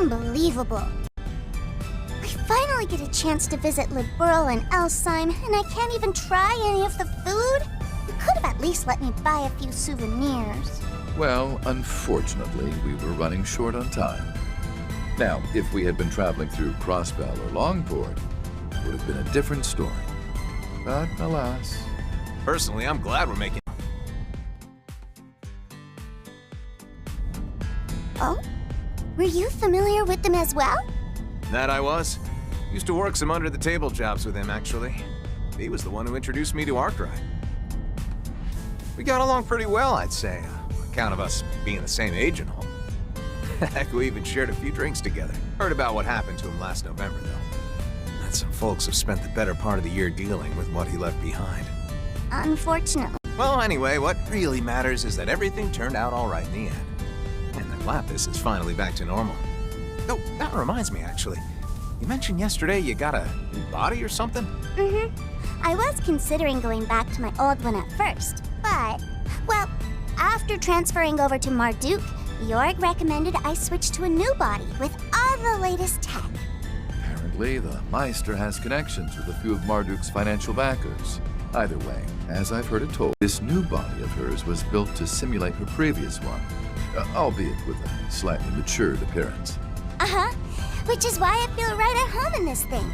Unbelievable. I finally get a chance to visit Liberl and Elsheim, and I can't even try any of the food? You could have at least let me buy a few souvenirs. Well, unfortunately, we were running short on time. Now, if we had been traveling through Crossbell or Longport, it would have been a different story. But alas. Personally, I'm glad we're making... Oh? Were you familiar with them as well? That I was. Used to work some under-the-table jobs with him, actually. He was the one who introduced me to Arkwright. We got along pretty well, I'd say, on account of us being the same age and all. Heck, we even shared a few drinks together. Heard about what happened to him last November, though. That some folks have spent the better part of the year dealing with what he left behind. Unfortunately. Well, anyway, what really matters is that everything turned out all right in the end. And that Lapis is finally back to normal. Oh, that reminds me, actually. You mentioned yesterday you got a new body or something? Mm-hmm. I was considering going back to my old one at first, but, well, after transferring over to Marduk, Jorg recommended I switch to a new body with all the latest tech. Apparently, the Meister has connections with a few of Marduk's financial backers. Either way, as I've heard it told, this new body of hers was built to simulate her previous one, albeit with a slightly matured appearance. Uh-huh, which is why I feel right at home in this thing.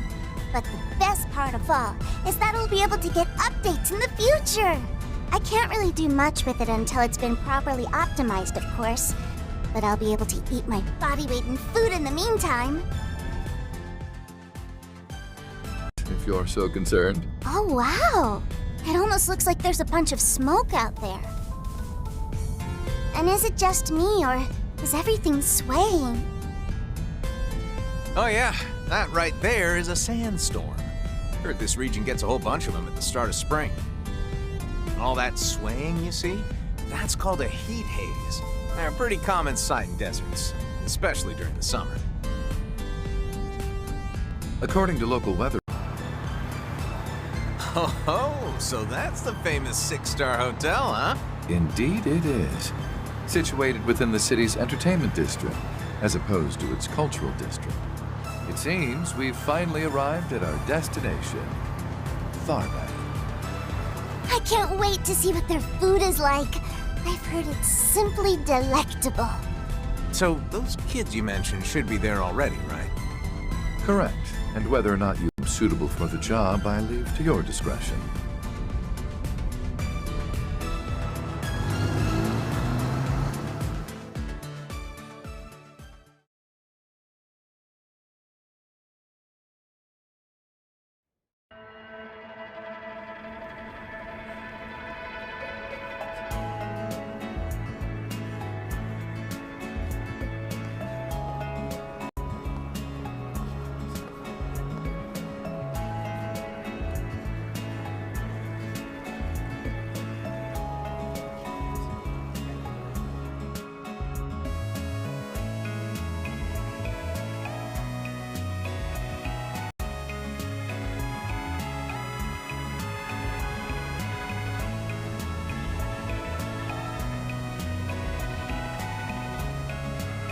But the best part of all is that I'll be able to get updates in the future. I can't really do much with it until it's been properly optimized, of course. But I'll be able to eat my body weight in food in the meantime. If you're so concerned. Oh, wow! It almost looks like there's a bunch of smoke out there. And is it just me, or is everything swaying? Oh yeah, that right there is a sandstorm. Heard this region gets a whole bunch of them at the start of spring. And all that swaying you see, that's called a heat haze. They're a pretty common sight in deserts, especially during the summer. According to local weather... Oh, so that's the famous six-star hotel, huh? Indeed it is. Situated within the city's entertainment district, as opposed to its cultural district. It seems we've finally arrived at our destination, Tharbad. I can't wait to see what their food is like. I've heard it's simply delectable. So those kids you mentioned should be there already, right? Correct. And whether or not you're suitable for the job, I leave to your discretion.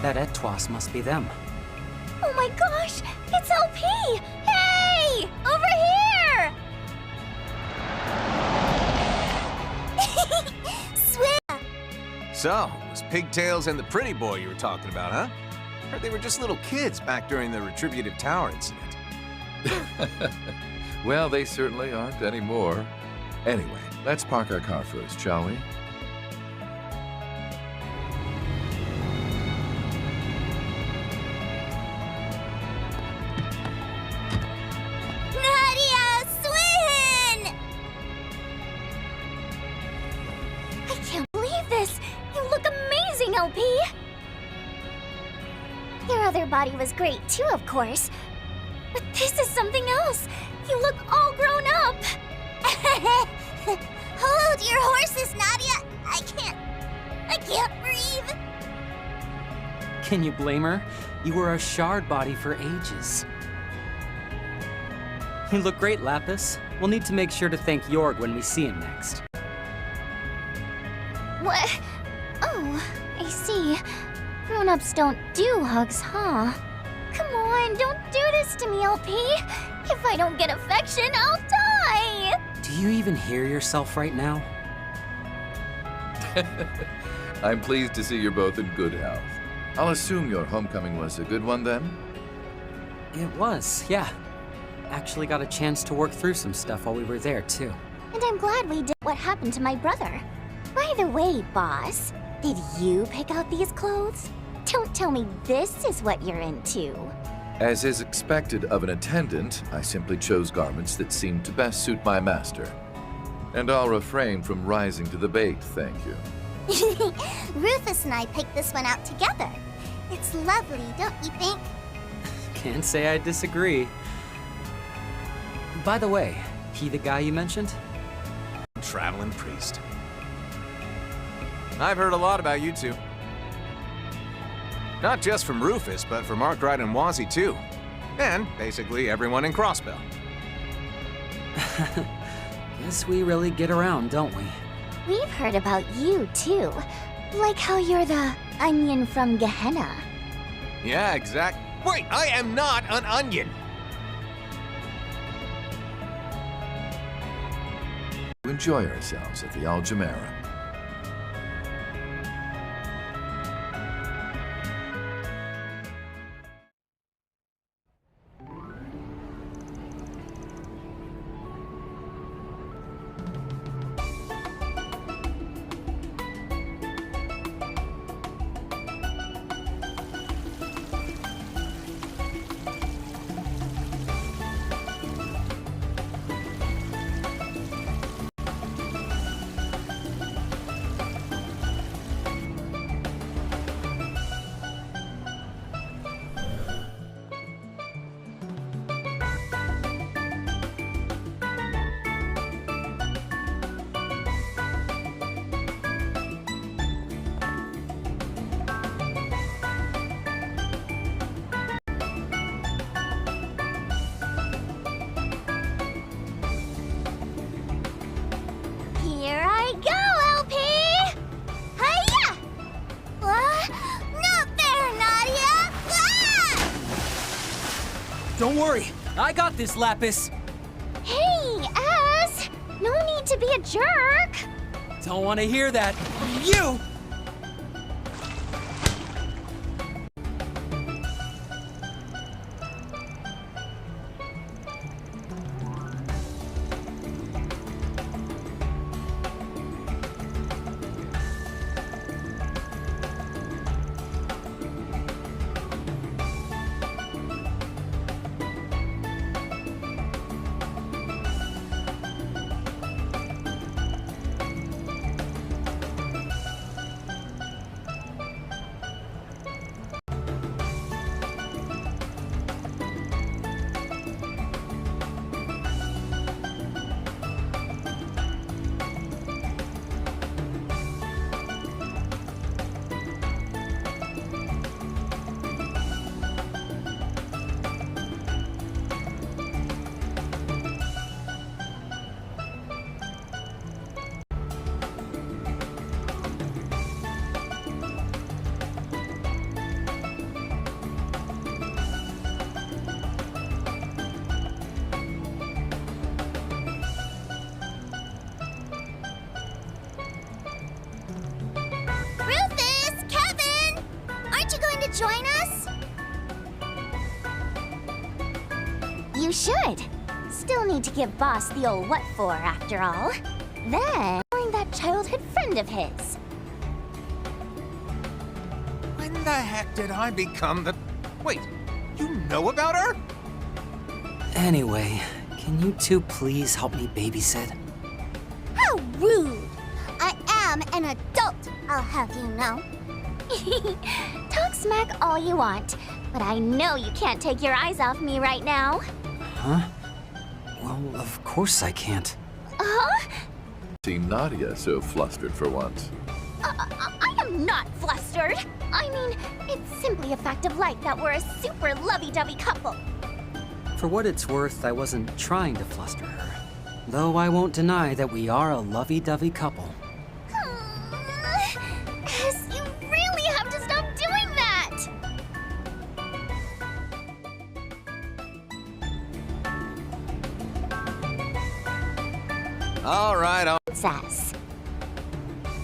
That Etwas must be them. Oh my gosh! It's LP! Hey! Over here! Swim! So, it was Pigtails and the pretty boy you were talking about, huh? Heard they were just little kids back during the Retributive Tower incident. Well, they certainly aren't anymore. Anyway, let's park our car first, shall we? Nadia, swim! I can't believe this! You look amazing, LP! Your other body was great too, of course. But this is something else! You look all grown up! Hold your horses, Nadia! I can't breathe! Can you blame her? You were a shard body for ages. You look great, Lapis. We'll need to make sure to thank Jorg when we see him next. What? Oh, I see. Grown-ups don't do hugs, huh? Come on, don't do this to me, LP. If I don't get affection, I'll die. Do you even hear yourself right now? I'm pleased to see you're both in good health. I'll assume your homecoming was a good one then? It was, yeah. Actually got a chance to work through some stuff while we were there, too. And I'm glad we did what happened to my brother. By the way, boss, did you pick out these clothes? Don't tell me this is what you're into. As is expected of an attendant, I simply chose garments that seemed to best suit my master. And I'll refrain from rising to the bait, thank you. Rufus and I picked this one out together. It's lovely, don't you think? Can't say I disagree. By the way, he the guy you mentioned? Traveling priest. I've heard a lot about you two. Not just from Rufus, but from Arkwright and Wazzy too. And basically everyone in Crossbell. Guess we really get around, don't we? We've heard about you, too. Like how you're the onion from Gehenna. Yeah, exact. Wait, I am not an onion! Enjoy ourselves at the Aljamera. Here I go, LP! Hiya! Not fair, Nadia! Ah! Don't worry, I got this, Lapis. Hey, Ass! No need to be a jerk! Don't want to hear that from you! Rufus! Kevin! Aren't you going to join us? You should. Still need to give Boss the old what for, after all. Then, find that childhood friend of his. When the heck did I become the... Wait, you know about her? Anyway, can you two please help me babysit? How rude! I am an adult, I'll have you know. Talk smack all you want, but I know you can't take your eyes off me right now. Huh? Well, of course I can't. Huh? See Nadia so flustered for once. I am not flustered. I mean, it's simply a fact of life that we're a super lovey-dovey couple. For what it's worth, I wasn't trying to fluster her. Though I won't deny that we are a lovey-dovey couple. Yes, you really have to stop doing All right, Sass.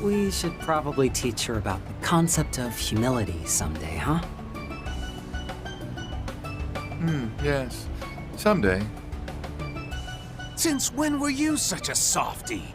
We should probably teach her about the concept of humility someday, huh? Yes. Someday. Since when were you such a softie?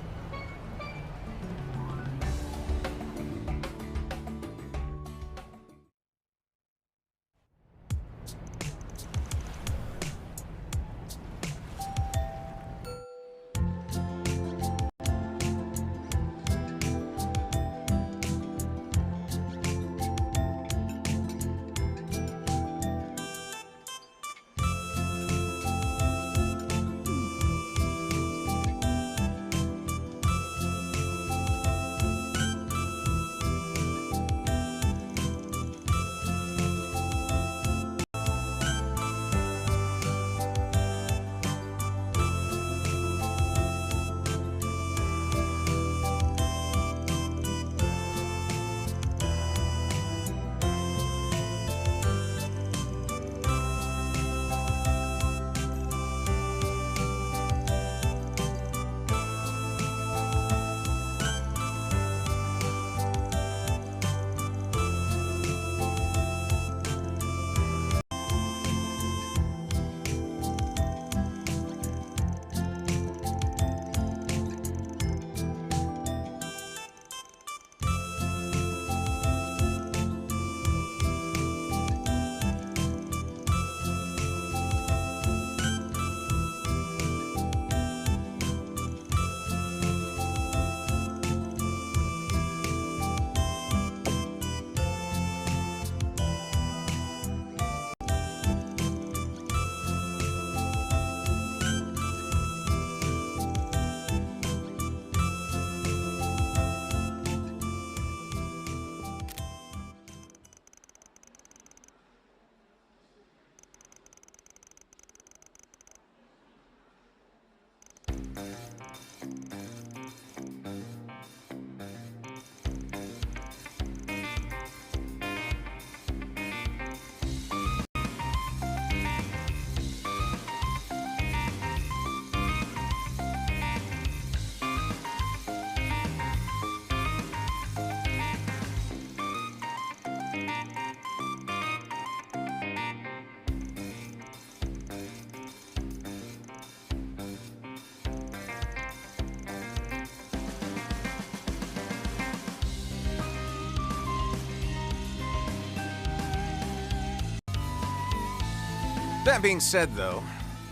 That being said, though,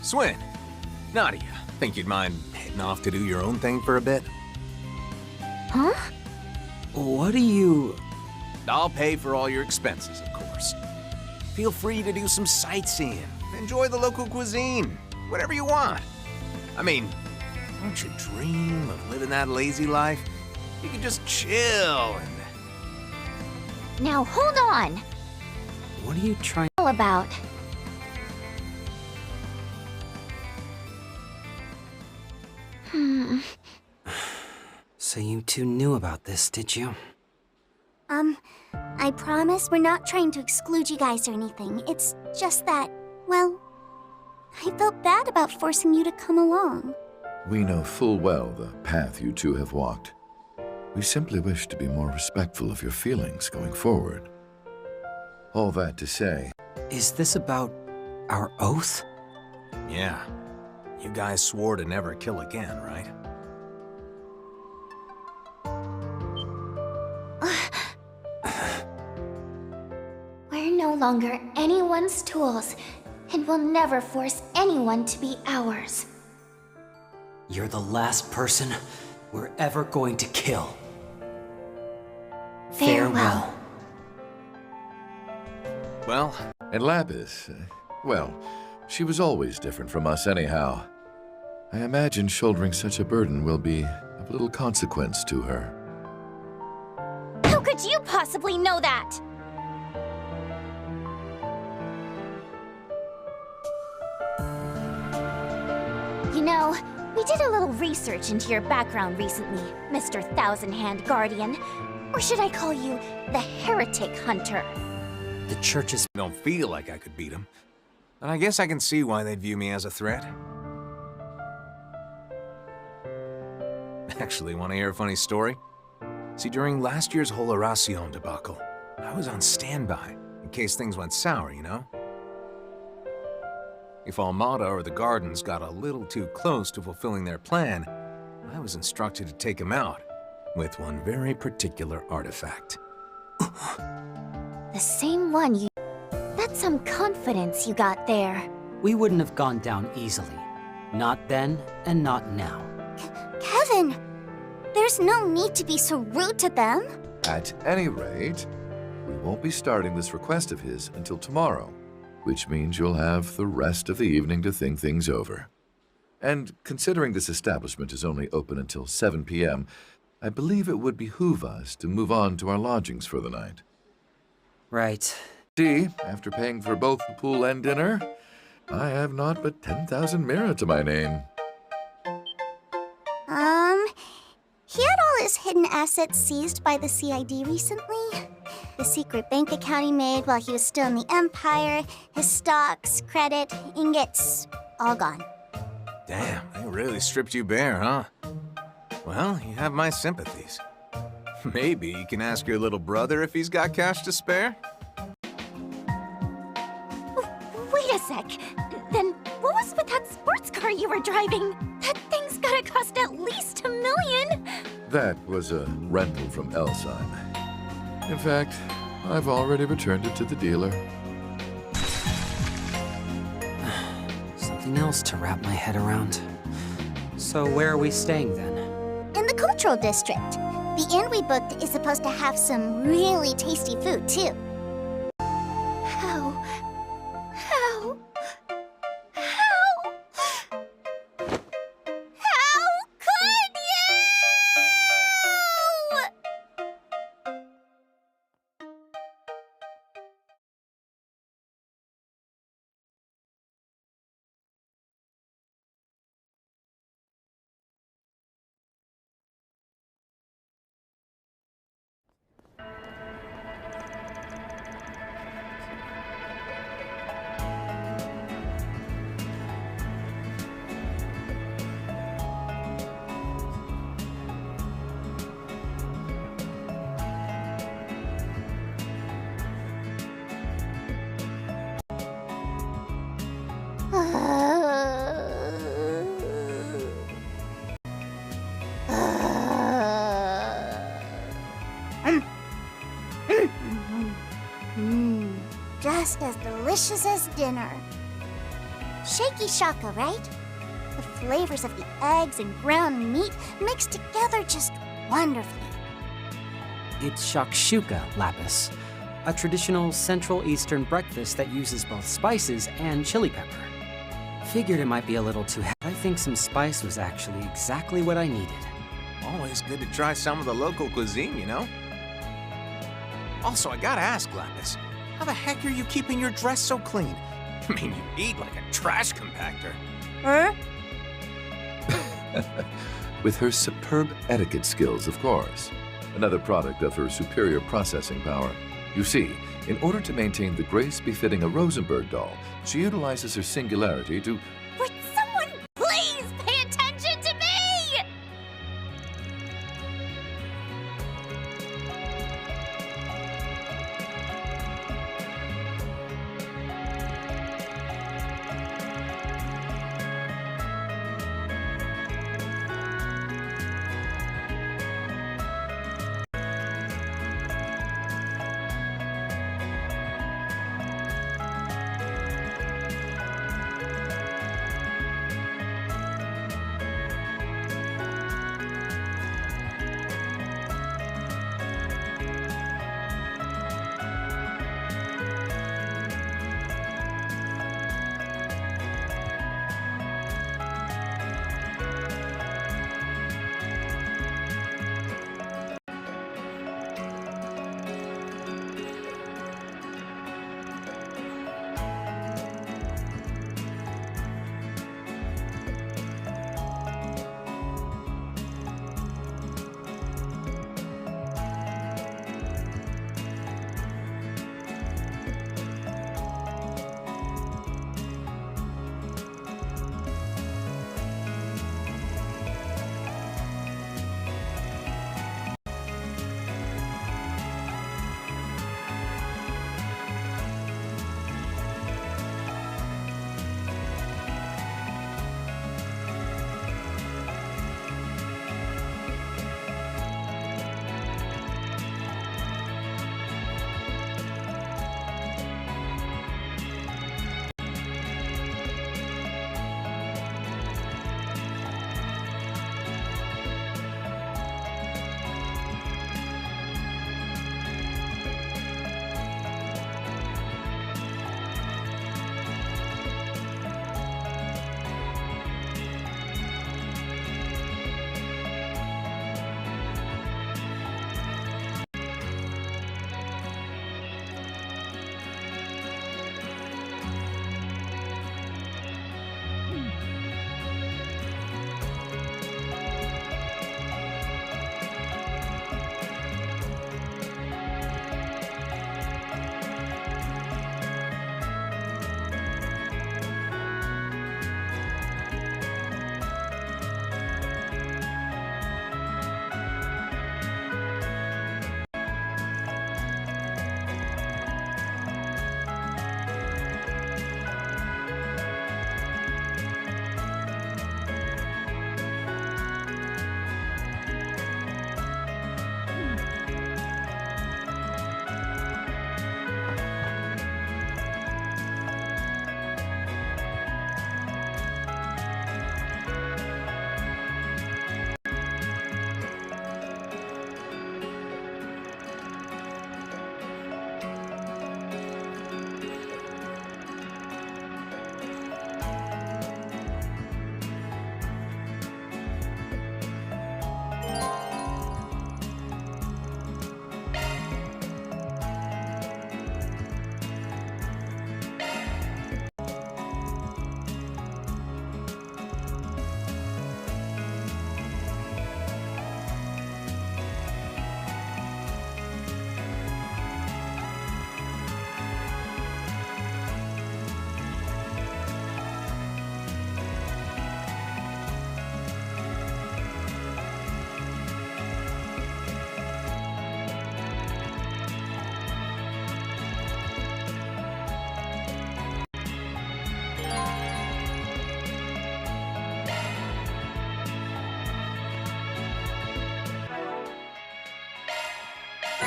Swin, Nadia, think you'd mind heading off to do your own thing for a bit? Huh? What do you... I'll pay for all your expenses, of course. Feel free to do some sightseeing, enjoy the local cuisine, whatever you want. I mean, don't you dream of living that lazy life? You can just chill and... Now hold on. What are you trying... All about. So you two knew about this, did you? I promise we're not trying to exclude you guys or anything. It's just that, well, I felt bad about forcing you to come along. We know full well the path you two have walked. We simply wish to be more respectful of your feelings going forward. All that to say... Is this about our oath? Yeah. You guys swore to never kill again, right? We're no longer anyone's tools, and we'll never force anyone to be ours. You're the last person we're ever going to kill. Farewell. Well, And Lapis, well, she was always different from us anyhow. I imagine shouldering such a burden will be of little consequence to her. How could you possibly know that? You know, we did a little research into your background recently, Mr. Thousand Hand Guardian. Or should I call you the Heretic Hunter? The church's... don't feel like I could beat him. And I guess I can see why they'd view me as a threat. Actually, want to hear a funny story? See, during last year's whole Horacion debacle, I was on standby, in case things went sour, you know? If Almada or the Gardens got a little too close to fulfilling their plan, I was instructed to take them out, with one very particular artifact. The same one you... That's some confidence you got there. We wouldn't have gone down easily. Not then, and not now. Kevin! There's no need to be so rude to them. At any rate, we won't be starting this request of his until tomorrow, which means you'll have the rest of the evening to think things over. And considering this establishment is only open until 7 p.m., I believe it would behoove us to move on to our lodgings for the night. Right. See, after paying for both the pool and dinner, I have not but 10,000 mira to my name. He had all his hidden assets seized by the CID recently. The secret bank account he made while he was still in the Empire, his stocks, credit, ingots, all gone. Damn, they really stripped you bare, huh? Well, you have my sympathies. Maybe you can ask your little brother if he's got cash to spare? Wait a sec. Then what was with that sports car you were driving? That thing's gotta cost at least $1 million. That was a rental from Elsheim. In fact, I've already returned it to the dealer. Something else to wrap my head around. So where are we staying then? In the cultural district. The inn we booked is supposed to have some really tasty food, too. How could you? Just as delicious as dinner. Shaky shaka, right? The flavors of the eggs and ground meat mixed together just wonderfully. It's shakshuka, Lapis. A traditional Central Eastern breakfast that uses both spices and chili pepper. Figured it might be a little too heavy. I think some spice was actually exactly what I needed. Always good to try some of the local cuisine, you know? Also, I gotta ask, Lapis, how the heck are you keeping your dress so clean? I mean, you eat like a trash compactor. Huh? With her superb etiquette skills, of course. Another product of her superior processing power. You see, in order to maintain the grace befitting a Rosenberg doll, she utilizes her singularity to... Would someone please pay attention to me?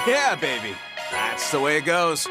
Yeah, baby. That's the way it goes.